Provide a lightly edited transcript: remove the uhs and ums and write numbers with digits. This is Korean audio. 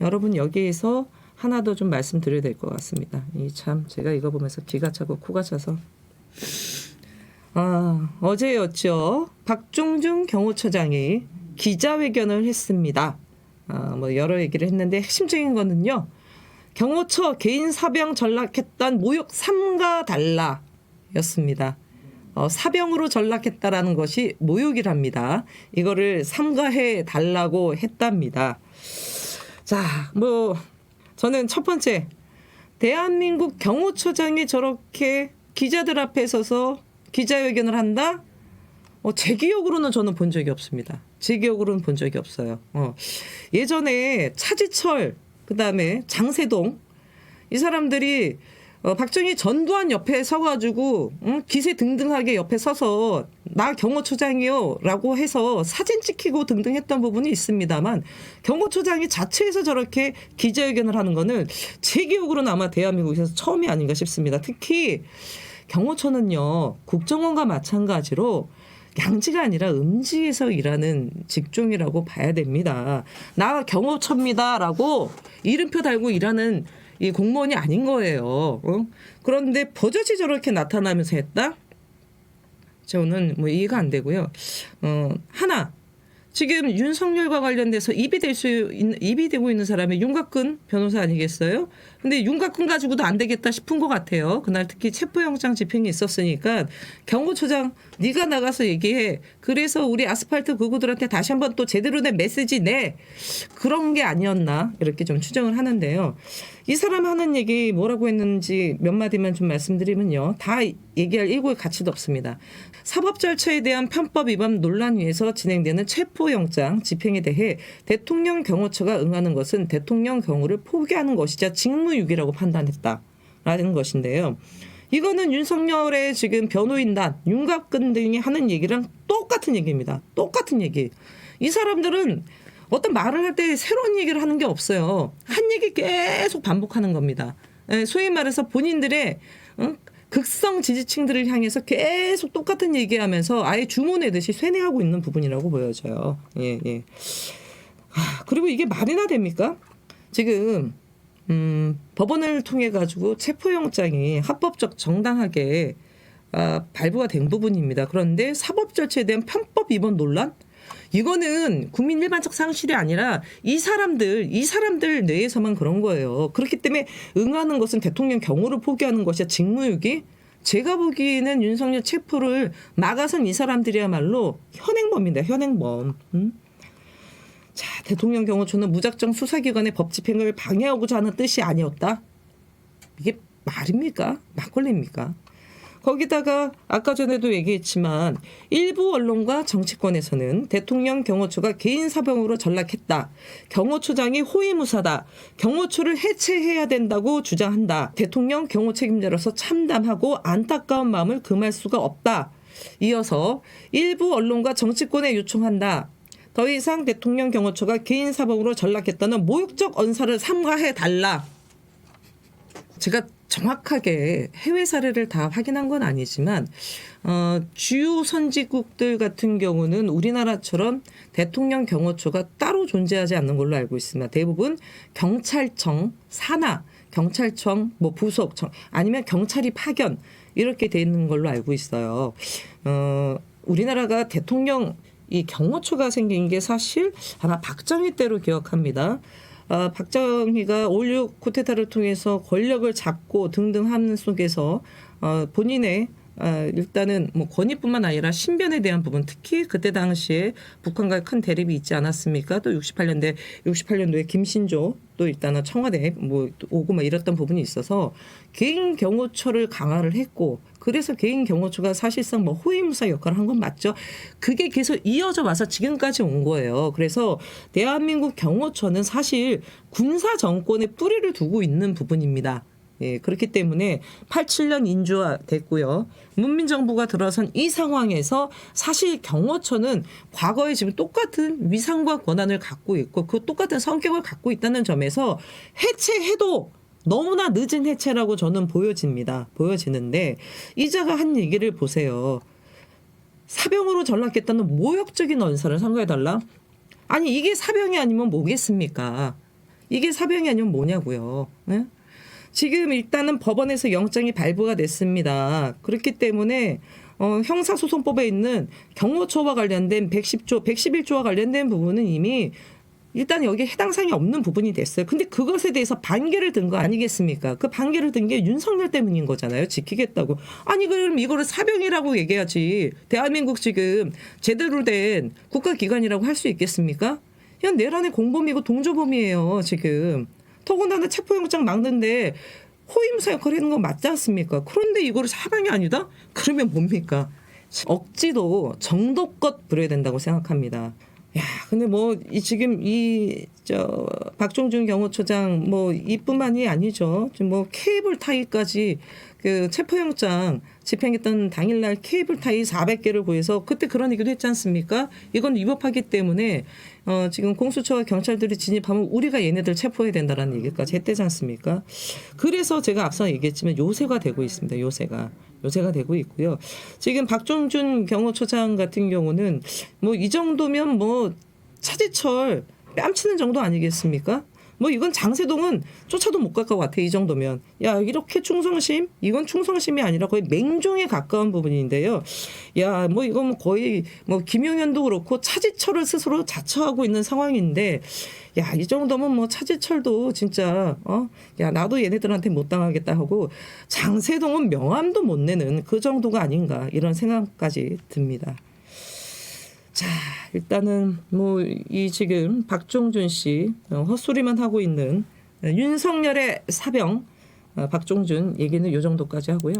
여러분 여기에서 하나 더 좀 말씀드려야 될 것 같습니다. 참 제가 이거 보면서 기가 차고 코가 차서 어제였죠. 박종준 경호처장이 기자회견을 했습니다. 뭐 여러 얘기를 했는데 핵심적인 거는요. 경호처 개인 사병 전락했던 모욕 삼가 달라였습니다. 사병으로 전락했다라는 것이 모욕이랍니다. 이거를 삼가해 달라고 했답니다. 자, 뭐 저는 첫 번째 대한민국 경호처장이 저렇게 기자들 앞에 서서 기자회견을 한다? 제 기억으로는 저는 본 적이 없습니다. 제 기억으로는 본 적이 없어요. 예전에 차지철 그다음에 장세동 이 사람들이 박정희 전두환 옆에 서가지고 기세등등하게 옆에 서서 나 경호처장이요 라고 해서 사진 찍히고 등등 했던 부분이 있습니다만 경호처장이 자체에서 저렇게 기자회견을 하는 거는 제 기억으로는 아마 대한민국에서 처음이 아닌가 싶습니다. 특히 경호처는요 국정원과 마찬가지로 양지가 아니라 음지에서 일하는 직종이라고 봐야 됩니다. 나 경호처입니다라고 이름표 달고 일하는 이 공무원이 아닌 거예요. 그런데 버젓이 저렇게 나타나면서 했다? 저는 뭐 이해가 안 되고요. 하나 지금 윤석열과 관련돼서 입이 되고 있는 사람이 윤곽근 변호사 아니겠어요? 근데 윤곽근 가지고도 안 되겠다 싶은 것 같아요. 그날 특히 체포영장 집행이 있었으니까 경호처장 네가 나가서 얘기해. 그래서 우리 아스팔트 구구들한테 다시 한번 또 제대로 된 메시지 내. 그런 게 아니었나 이렇게 좀 추정을 하는데요. 이 사람 하는 얘기 뭐라고 했는지 몇 마디만 좀 말씀드리면요. 다 얘기할 일고의 가치도 없습니다. 사법 절차에 대한 편법 위반 논란 위에서 진행되는 체포영장 집행에 대해 대통령 경호처가 응하는 것은 대통령 경호를 포기하는 것이자 직무유기라고 판단했다라는 것인데요. 이거는 윤석열의 지금 변호인단, 윤곽근 등이 하는 얘기랑 똑같은 얘기입니다. 똑같은 얘기. 이 사람들은 어떤 말을 할 때 새로운 얘기를 하는 게 없어요. 한 얘기 계속 반복하는 겁니다. 소위 말해서 본인들의 극성 지지층들을 향해서 계속 똑같은 얘기하면서 아예 주문하듯이 쇠뇌하고 있는 부분이라고 보여져요. 예. 그리고 이게 말이나 됩니까? 지금 법원을 통해 가지고 체포영장이 합법적 정당하게 발부가 된 부분입니다. 그런데 사법 절차에 대한 편법 위반 논란? 이거는 국민 일반적 상식이 아니라 이 사람들 뇌에서만 그런 거예요. 그렇기 때문에 응하는 것은 대통령 경호를 포기하는 것이야 직무유기? 제가 보기에는 윤석열 체포를 막아선 이 사람들이야말로 현행범입니다. 현행범. 자, 대통령 경호처는 무작정 수사기관의 법 집행을 방해하고자 하는 뜻이 아니었다. 이게 말입니까? 막걸리입니까? 거기다가 아까 전에도 얘기했지만 일부 언론과 정치권에서는 대통령 경호처가 개인 사병으로 전락했다. 경호처장이 호위무사다. 경호처를 해체해야 된다고 주장한다. 대통령 경호 책임자로서 참담하고 안타까운 마음을 금할 수가 없다. 이어서 일부 언론과 정치권에 요청한다. 더 이상 대통령 경호처가 개인 사병으로 전락했다는 모욕적 언사를 삼가해달라. 제가 정확하게 해외 사례를 다 확인한 건 아니지만 주요 선진국들 같은 경우는 우리나라처럼 대통령 경호처가 따로 존재하지 않는 걸로 알고 있습니다. 대부분 경찰청 산하, 경찰청 뭐 부속 아니면 경찰이 파견 이렇게 돼 있는 걸로 알고 있어요. 우리나라가 대통령 이 경호처가 생긴 게 사실 아마 박정희 때로 기억합니다. 박정희가 5.16 쿠데타를 통해서 권력을 잡고 등등 하는 속에서 본인의 일단은 뭐 권위뿐만 아니라 신변에 대한 부분 특히 그때 당시에 북한과의 큰 대립이 있지 않았습니까? 또 68년도에 김신조 또 일단은 청와대 뭐 오고 막 이랬던 부분이 있어서 개인 경호처를 강화를 했고 그래서 개인 경호처가 사실상 뭐 호위무사 역할을 한 건 맞죠. 그게 계속 이어져 와서 지금까지 온 거예요. 그래서 대한민국 경호처는 사실 군사 정권의 뿌리를 두고 있는 부분입니다. 예, 그렇기 때문에 87년 인주화됐고요. 문민정부가 들어선 이 상황에서 사실 경호처는 과거에 지금 똑같은 위상과 권한을 갖고 있고 그 똑같은 성격을 갖고 있다는 점에서 해체해도 너무나 늦은 해체라고 저는 보여지는데 이자가 한 얘기를 보세요. 사병으로 전락했다는 모욕적인 언사를 삼가해달라? 아니 이게 사병이 아니면 뭐겠습니까? 이게 사병이 아니면 뭐냐고요. 네? 지금 일단은 법원에서 영장이 발부가 됐습니다. 그렇기 때문에 형사소송법에 있는 경호처와 관련된 111조와 관련된 부분은 이미 일단 여기에 해당 사항이 없는 부분이 됐어요. 근데 그것에 대해서 반개를 든 거 아니겠습니까? 그 반개를 든 게 윤석열 때문인 거잖아요. 지키겠다고. 아니 그럼 이거를 사병이라고 얘기하지. 대한민국 지금 제대로 된 국가기관이라고 할 수 있겠습니까? 그냥 내란의 공범이고 동조범이에요. 지금. 더군다나 체포영장 막는데 호위무사 역할을 하는 건 맞지 않습니까? 그런데 이거를 사병이 아니다? 그러면 뭡니까? 억지도 정도껏 부려야 된다고 생각합니다. 야, 근데 뭐 지금 박종준 경호처장 뭐 이뿐만이 아니죠. 지금 뭐 케이블 타이까지 그 체포영장 집행했던 당일날 케이블 타이 400개를 구해서 그때 그런 얘기도 했지 않습니까? 이건 위법하기 때문에 지금 공수처와 경찰들이 진입하면 우리가 얘네들 체포해야 된다라는 얘기까지 했대지 않습니까? 그래서 제가 앞서 얘기했지만 요새가 되고 있습니다. 요새가 되고 있고요. 지금 박종준 경호처장 같은 경우는 뭐 이 정도면 뭐 차지철 뺨치는 정도 아니겠습니까? 뭐 이건 장세동은 쫓아도 못 갈 것 같아. 이 정도면. 야, 이렇게 충성심? 이건 충성심이 아니라 거의 맹종에 가까운 부분인데요. 야, 뭐 이건 뭐 거의 뭐 김용현도 그렇고 차지철을 스스로 자처하고 있는 상황인데 야, 이 정도면 뭐 차지철도 진짜 야, 나도 얘네들한테 못 당하겠다 하고 장세동은 명함도 못 내는 그 정도가 아닌가 이런 생각까지 듭니다. 자, 일단은 뭐 이 지금 박종준 씨 헛소리만 하고 있는 윤석열의 사병 박종준 얘기는 이 정도까지 하고요.